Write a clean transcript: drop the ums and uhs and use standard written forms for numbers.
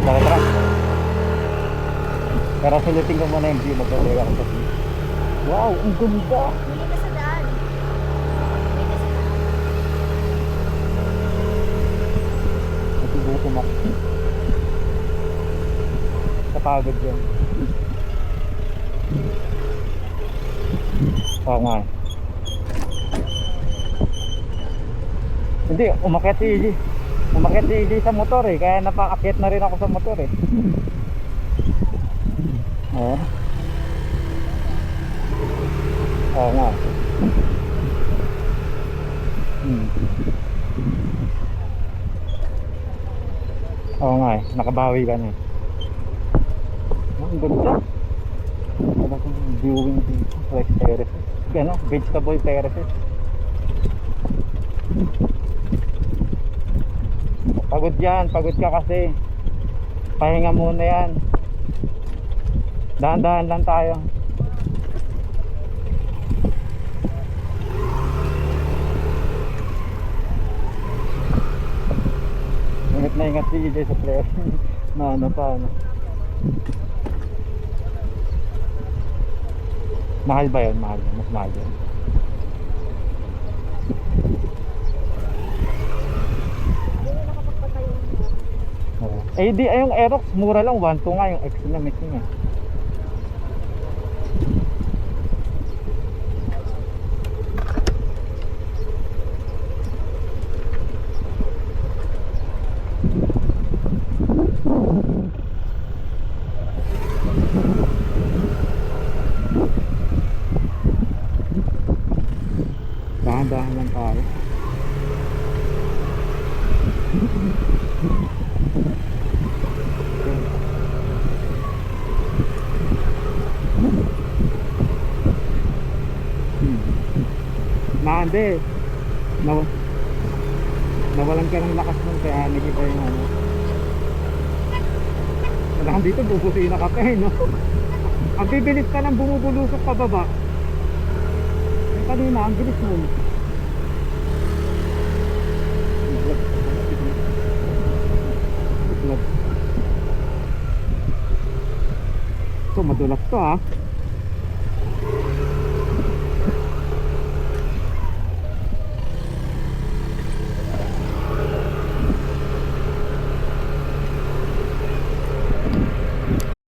Tara, tara. Pero sulitin ko muna yung view. Magkabalik ako sa view. Wow, ang ganda. Hindi ka sa daan. Hindi ka sa daan. Natugutom ako. Kapagod yun. Oo nga. Hindi, umakyat si EJ. Umakyat si EJ sa motor eh. Kaya napaakyat na rin ako sa motor eh. Oo. Oo nga. Oo nga eh. Nakabawi ka na eh. Ang ganda. Ano kung viewing dito? Like terraces. Ano? Vegetable terraces. Pagod yan. Pagod ka kasi. Pahinga muna yan. Dahan-dahan lang tayo. Ingat na ingat si EJ sa player. Na ano pa ano. Mahal ba yun? Mahal yun. Mas mahal yun. Hindi na nakapagpatayo. Oo. Eh di ay yung Aerox mura lang 1.2 nga yung X na mismo eh. Dahan-dahan lang tayo. Hindi. Nawalan ka ng lakas nun kaya nakita yung ano. Wala dito bubusin na ka pa eh no. Ang bibilis ka nang bumubulusok pababa. Eh kanina ang bilis mo. So madulas to ha.